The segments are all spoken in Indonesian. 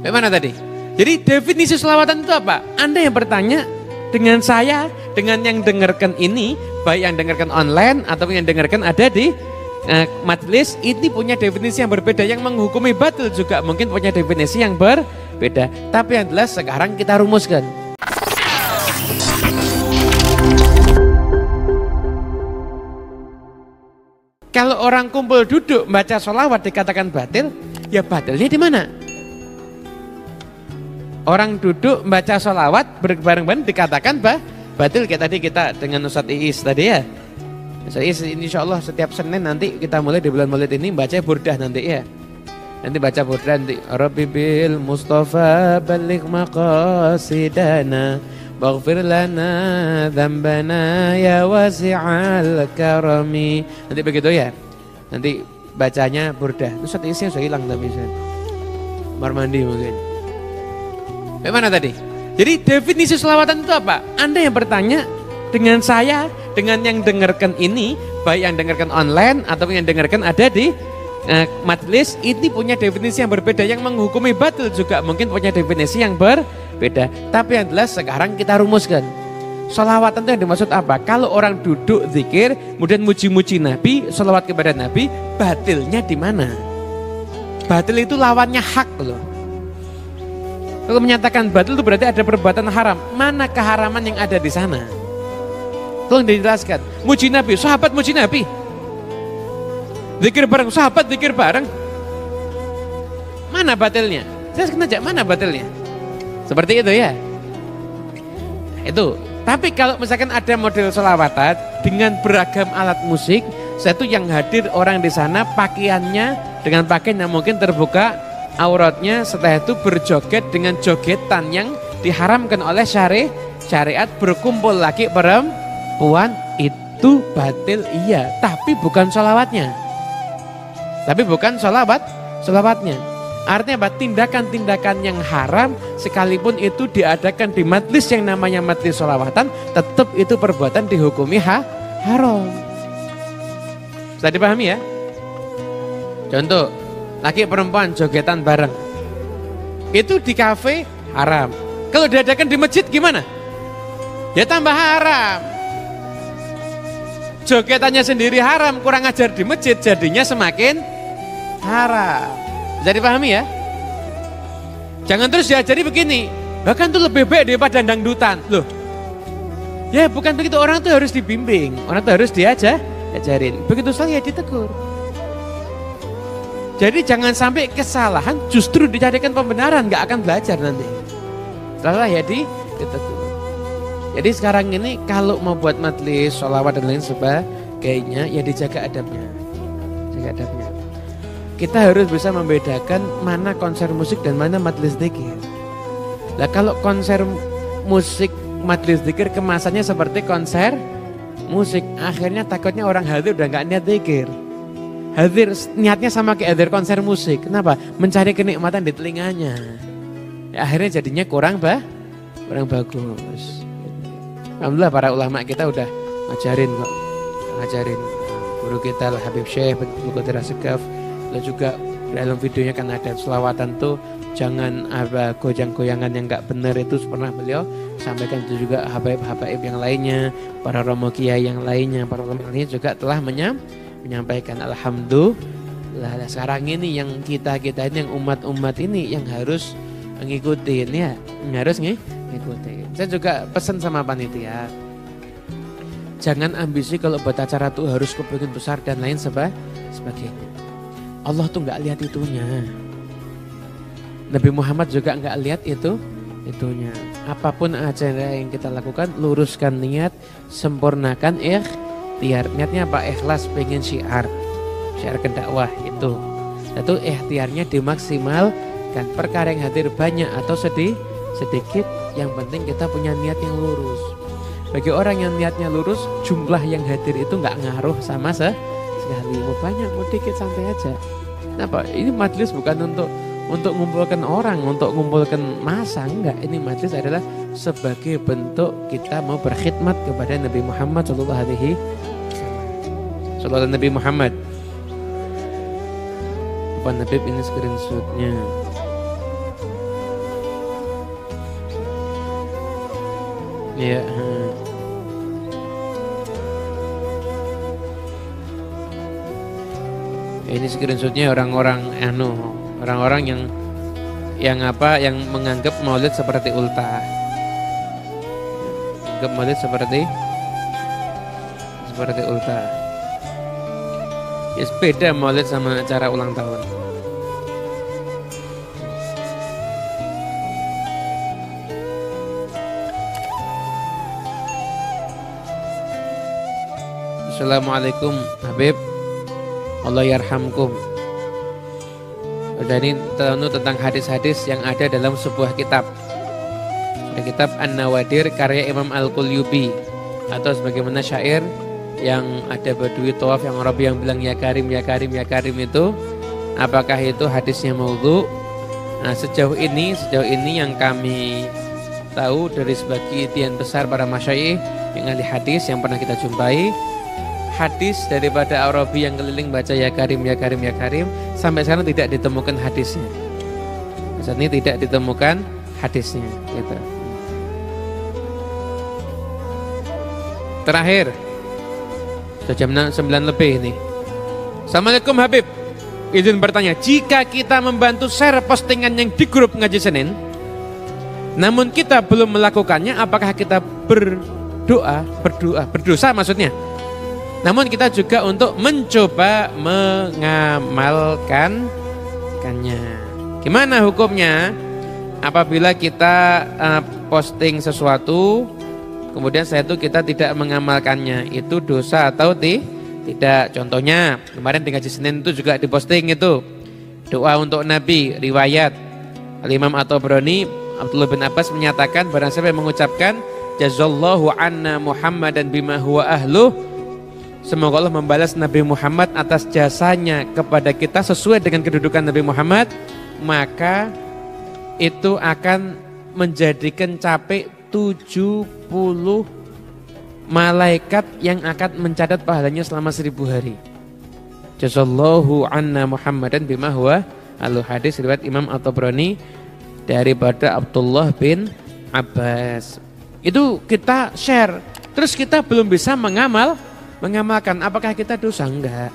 Bagaimana tadi? Jadi definisi selawatan itu apa? Anda yang bertanya dengan saya, dengan yang dengarkan ini, baik yang dengarkan online atau yang dengarkan ada di majelis, ini punya definisi yang berbeda. Yang menghukumi batil juga mungkin punya definisi yang berbeda. Tapi yang jelas sekarang kita rumuskan. Kalau orang kumpul duduk baca sholawat dikatakan batil, ya batilnya di mana? Orang duduk baca sholawat berbareng-bareng dikatakan batil. Kayak tadi kita dengan Ustadz Iis tadi ya. Ustadz Iis insya Allah setiap Senin nanti kita mulai di bulan Maulid ini baca burdah nanti ya. Nanti baca burdah nanti. Rabbi bil Mustafa balik maqasidana waghfir lana dzambana ya wasi'al karami. Nanti begitu ya. Nanti bacanya burdah. Ustadz Iisnya sudah hilang tapi saya mandi mungkin. Bagaimana tadi? Jadi definisi selawatan itu apa? Anda yang bertanya dengan saya, dengan yang dengarkan ini, baik yang dengarkan online atau yang dengarkan ada di majelis, ini punya definisi yang berbeda. Yang menghukumi batil juga mungkin punya definisi yang berbeda. Tapi yang jelas sekarang kita rumuskan. Selawatan itu yang dimaksud apa? Kalau orang duduk zikir, kemudian muji-muji Nabi, selawat kepada Nabi, batilnya di mana? Batil itu lawannya hak loh. Kalau menyatakan batil itu berarti ada perbuatan haram. Mana keharaman yang ada di sana? Tolong dijelaskan. Muji Nabi, sahabat muji Nabi. Zikir bareng, sahabat zikir bareng. Mana batilnya? Saya sengaja mana batilnya? Seperti itu ya. Itu. Tapi kalau misalkan ada model sholawatan dengan beragam alat musik, satu yang hadir orang di sana pakaiannya dengan pakaian yang mungkin terbuka auratnya, setelah itu berjoget dengan jogetan yang diharamkan oleh syariat, berkumpul laki perempuan, itu batil iya, tapi bukan sholawatnya. Tapi bukan sholawatnya. Artinya apa? Tindakan-tindakan yang haram sekalipun itu diadakan di majlis yang namanya majlis sholawatan, tetap itu perbuatan dihukumi haram. Bisa dipahami ya? Contoh, laki perempuan jogetan bareng, itu di kafe haram. Kalau diadakan di masjid gimana? Ya tambah haram. Jogetannya sendiri haram, kurang ajar di masjid, jadinya semakin haram. Bisa dipahami ya? Jangan terus diajari begini, bahkan itu lebih baik daripada dangdutan. Loh, ya bukan begitu, orang itu harus dibimbing, orang itu harus diajarin. Begitu saja ya ditegur. Jadi jangan sampai kesalahan justru dijadikan pembenaran, nggak akan belajar nanti. Salah ya ditegur. Jadi sekarang ini kalau mau buat majelis, sholawat dan lain sebagainya, ya dijaga adabnya. Jaga adabnya. Kita harus bisa membedakan mana konser musik dan mana majelis dzikir. Nah kalau konser musik majelis dzikir kemasannya seperti konser musik, akhirnya takutnya orang hadir udah nggak niat dzikir. Hadir niatnya sama kayak hadir konser musik. Kenapa? Mencari kenikmatan di telinganya. Ya, akhirnya jadinya kurang bagus. Alhamdulillah para ulama kita udah ngajarin kok. Ngajarin guru kita lah Habib Syekh Qadir Asgaf. Lalu juga dalam videonya kan ada selawatan tuh jangan ada goyang-goyangan yang nggak benar, itu pernah beliau sampaikan. Itu juga habaib-habaib yang lainnya, para romo kiai yang lainnya, para ulama lainnya juga telah menyampaikan. Alhamdulillah. Sekarang ini yang kita ini yang umat ini yang harus ngikutin ya, harus ngikutin. Saya juga pesan sama panitia, jangan ambisi kalau buat acara tuh harus kepengen besar dan lain sebagainya. Allah tuh nggak lihat itunya. Nabi Muhammad juga nggak lihat itunya. Apapun acara yang kita lakukan, luruskan niat, sempurnakan ikhtiar. Niatnya apa? Ikhlas, pengen syiar dakwah itu. Itu ikhtiarnya dimaksimalkan. Perkara yang hadir banyak atau sedikit, yang penting kita punya niat yang lurus. Bagi orang yang niatnya lurus, jumlah yang hadir itu nggak ngaruh sama sekali. Mau banyak, mau dikit, santai aja. Kenapa? Ini majelis bukan untuk mengumpulkan orang, untuk mengumpulkan massa, enggak. Ini majelis adalah sebagai bentuk kita mau berkhidmat kepada Nabi Muhammad sallallahu alaihi wasallam. Nabi Muhammad. Apa Nabi ini screenshotnya? Iya. Ini screenshotnya orang-orang yang menganggap maulid seperti ultah. Menganggap maulid seperti ultah. Ya beda maulid sama acara ulang tahun. Assalamualaikum Habib, Allah yarhamkum. Dan ini tentang hadis-hadis yang ada dalam sebuah kitab. Ada kitab An-Nawadir karya Imam Al-Qulyubi, atau sebagaimana syair yang ada badui tawaf yang Arabi yang bilang ya karim ya karim ya karim itu, apakah itu hadisnya maudhu? Nah, sejauh ini yang kami tahu dari sebagian besar para masyayikh yang ahli hadis yang pernah kita jumpai, hadis daripada Arabi yang keliling baca ya karim ya karim ya karim sampai sekarang tidak ditemukan hadisnya. Saat ini tidak ditemukan hadisnya gitu. Terakhir sudah jam 9 lebih ini. Assalamualaikum Habib, izin bertanya, jika kita membantu share postingan yang di grup Ngaji Senin namun kita belum melakukannya, apakah kita berdosa maksudnya? Namun kita juga untuk mencoba mengamalkannya. Gimana hukumnya apabila kita posting sesuatu kemudian kita tidak mengamalkannya, itu dosa atau tidak? Contohnya kemarin di Ngaji Senin itu juga diposting itu doa untuk Nabi, riwayat Al-Imam At-Tabrani, Abdullah bin Abbas menyatakan barang siapa yang mengucapkan jazallahu anna Muhammadan bima huwa ahluh, semoga Allah membalas Nabi Muhammad atas jasanya kepada kita sesuai dengan kedudukan Nabi Muhammad, maka itu akan menjadikan capek 70 malaikat yang akan mencatat pahalanya selama 1000 hari. Jazallahu anna Muhammadan bima huwa ahluh, hadis riwayat Imam At-Tabrani daripada Abdullah bin Abbas. Itu kita share, terus kita belum bisa mengamalkan, apakah kita dosa? Enggak.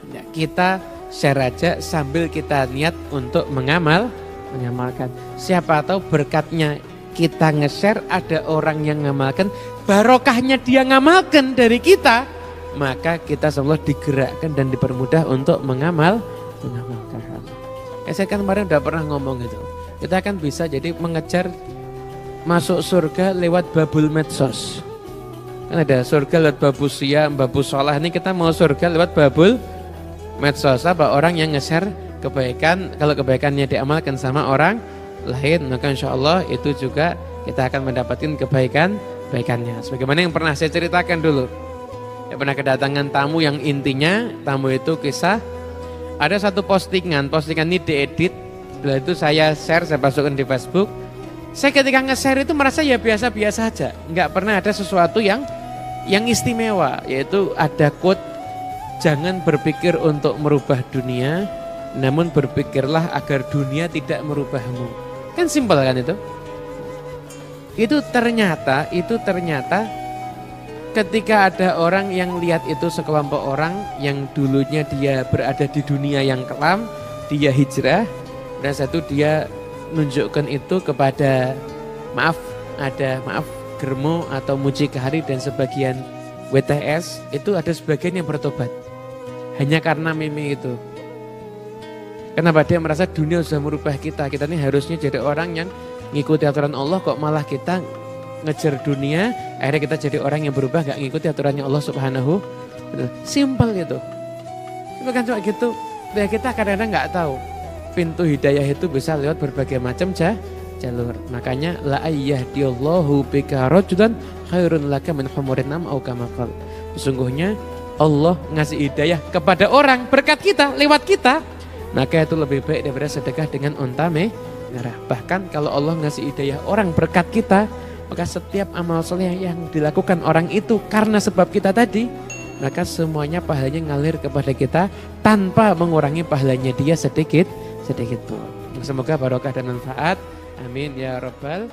Ya, kita share aja sambil kita niat untuk mengamalkan. Siapa tahu berkatnya kita nge-share ada orang yang ngamalkan, barokahnya dia ngamalkan dari kita, maka kita semua digerakkan dan dipermudah untuk mengamalkan. Saya kan kemarin udah pernah ngomong gitu, kita akan bisa jadi mengejar masuk surga lewat babul medsos. Kan ada surga lewat babus siyam, babus sholah. Ini kita mau surga lewat babul medsos. Apa? Orang yang nge-share kebaikan, kalau kebaikannya diamalkan sama orang lain, maka insya Allah itu juga kita akan mendapatkan kebaikannya. Sebagaimana yang pernah saya ceritakan dulu, ya, pernah kedatangan tamu yang intinya tamu itu kisah ada satu postingan ini diedit, setelah itu saya share, saya masukkan di Facebook. Saya ketika nge-share itu merasa ya biasa-biasa aja, nggak pernah ada sesuatu yang istimewa, yaitu ada quote, jangan berpikir untuk merubah dunia, namun berpikirlah agar dunia tidak merubahmu. Kan simpel kan itu? Itu ternyata ketika ada orang yang lihat itu, sekelompok orang yang dulunya dia berada di dunia yang kelam, dia hijrah, dan dia nunjukkan itu kepada Germo atau Mucikari dan sebagian WTS, itu ada sebagian yang bertobat hanya karena meme itu. Kenapa? Dia merasa dunia sudah merubah kita ini harusnya jadi orang yang ngikuti aturan Allah, kok malah kita ngejar dunia, akhirnya kita jadi orang yang berubah gak ngikuti aturannya Allah Subhanahu. Simpel gitu. Bukan cuma gitu, ya kita kadang-kadang gak tahu pintu hidayah itu bisa lewat berbagai macam jalur. Makanya la ayyahdiyallahu bika rajulan khairun laka min humurin nam au kama qala. Sesungguhnya Allah ngasih hidayah kepada orang berkat kita, lewat kita, maka itu lebih baik daripada sedekah dengan unta merah. Bahkan kalau Allah ngasih hidayah orang berkat kita, maka setiap amal soleh yang dilakukan orang itu karena sebab kita tadi, maka semuanya pahalanya ngalir kepada kita tanpa mengurangi pahalanya dia sedikit pun. Semoga barokah dan manfaat. Amin ya rabbal